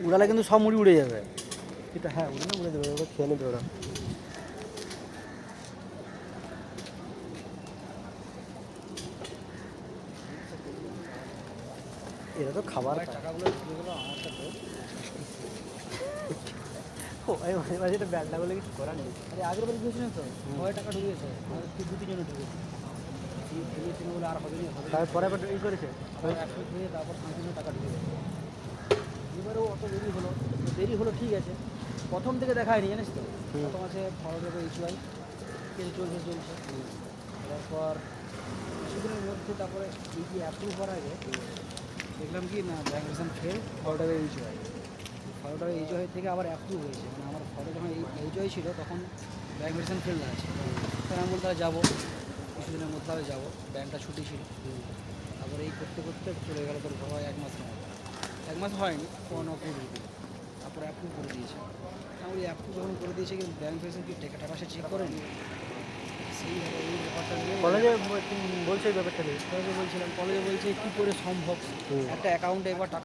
উড়ালে কিন্তু সব মুড়ি উড়ে যাবে। এটা হ্যাঁ উড়ে না উড়ে যাবে, ওটা খেয়ে নেবে ওরা। এরা তো খাবার টাকাগুলো ঢুকে গেলো আমার সাথে। ও মাঝে মাঝে এটা ব্যালটা বলে কিছু করার নেই। আরে আগের বারে গিয়েছিলেন তো ছয় টাকা ঢুকেছে, দু তিনজনে ঢুকেছে ঢুকেছিল বলে আর হবে না। তারপরে আবার ই করেছে 100 ধুয়ে তারপর 500 টাকা ঢুকেছে। এবারেও অত দেরি হলো ঠিক আছে, প্রথম থেকে দেখায়নি জানিস তো। প্রথম আছে ফরওয়ার্ড এইচওয়াই চলছে তারপর কিছুদিনের মধ্যে তারপরে এই যে অ্যাপ্রুভ হওয়ার আগে দেখলাম কি না bank ration fail forward HY থেকে আবার অ্যাপ্রুভ হয়েছে। মানে আমার ফটো যখন এইচওয়াই ছিল তখন ব্যাঙ্ক রেশন ফেল আছে, তাই আমি বলতে যাবো কিছুদিনের মধ্যে আমি যাবো, ব্যাঙ্কটা ছুটি ছিল। তারপরে এই করতে করতে চলে গেল তোর সবাই 1 মাসের মতো, 1 মাস হয়নি ফোন অ্যাপ্রুভ দিল, তারপরে অ্যাপ্রুভ করে দিয়েছে। ওই অ্যাপ্রুভ যখন করে দিয়েছে কিন্তু ব্যাঙ্ক ফেসে কি টাকা সে চেক করেনি, সেইভাবে এই ব্যাপারটা নিয়ে কলেজে বলছে এই ব্যাপারটা নিয়ে কলেজে বলছিলাম, কলেজে বলছে কী করে সম্ভব একটা অ্যাকাউন্টে এবার টাকা